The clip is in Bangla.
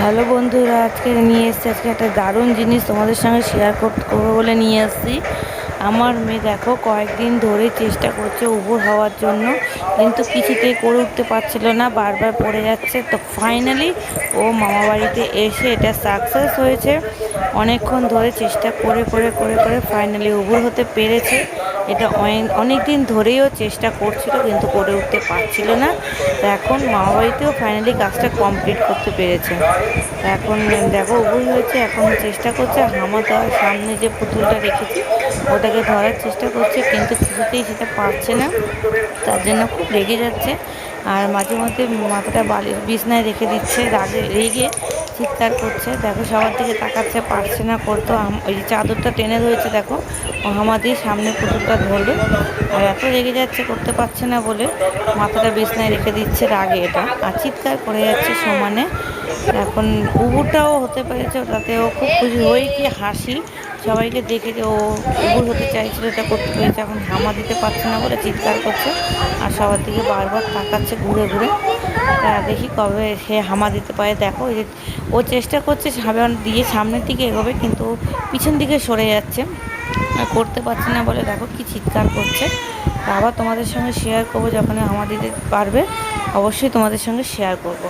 হ্যালো বন্ধুরা, আজকে নিয়ে এসেছি একটা দারুণ জিনিস তোমাদের সঙ্গে শেয়ার করবো বলে নিয়ে আসছি। আমার মেয়ে দেখো কয়েকদিন ধরে চেষ্টা করছে উবুর হওয়ার জন্য, কিন্তু কিছুতেই করে উঠতে পারছিল না, বারবার পড়ে যাচ্ছে। তো ফাইনালি ও মামাবাড়িতে এসে এটা সাকসেস হয়েছে। অনেকক্ষণ ধরে চেষ্টা করে করে করে করে ফাইনালি উবুর হতে পেরেছে। এটা অনেক দিন ধরেও চেষ্টা করছিল কিন্তু করে উঠতে পারছিল না। তো এখন মামাবাড়িতেও ফাইনালি কাজটা কমপ্লিট করতে পেরেছে। তো এখন দেখো উবুর হয়েছে, এখন চেষ্টা করছে হামা দেওয়ার, সামনে যে পুতুলটা রেখেছি ওটাকে ধরার চেষ্টা করছে, কিন্তু কিছুতেই সেটা পারছে না। তার জন্য খুব রেগে যাচ্ছে, আর মাঝে মধ্যে মাথাটা বালির বিছনায় রেখে দিচ্ছে, রেগে চিৎকার করছে। দেখো সবার দিকে তাকাচ্ছে, পারছে না করতো। ওই যে চাদরটা টেনে ধরেছে, দেখো ও হামা দিয়ে সামনে পুতুলটা ধরবে, আর এত রেগে যাচ্ছে করতে পারছে না বলে মাথাটা বিছনায় রেখে দিচ্ছে রাগে এটা, আর চিৎকার করে যাচ্ছে সমানে। এখন উবুরটাও হতে পেরেছে, ওটাতে ও খুব খুশি হয়ে কি হাসি সবাইকে দেখে যে ও উবুর হতে চাইছিল, এটা করতে পেরেছে। এখন হামা দিতে পারছে না বলে চিৎকার করছে, আর সবার দিকে বারবার তাকাচ্ছে ঘুরে ঘুরে। দেখি কবে সে হামা দিতে পারে। দেখো এই যে ও চেষ্টা করছে সাবান দিয়ে সামনের দিকে এগোবে, কিন্তু পিছন দিকে সরে যাচ্ছে, আর করতে পারছে না বলে দেখো কি চিৎকার করছে। আবার তোমাদের সঙ্গে শেয়ার করবো, যখন হামা দিতে পারবে অবশ্যই তোমাদের সঙ্গে শেয়ার করব।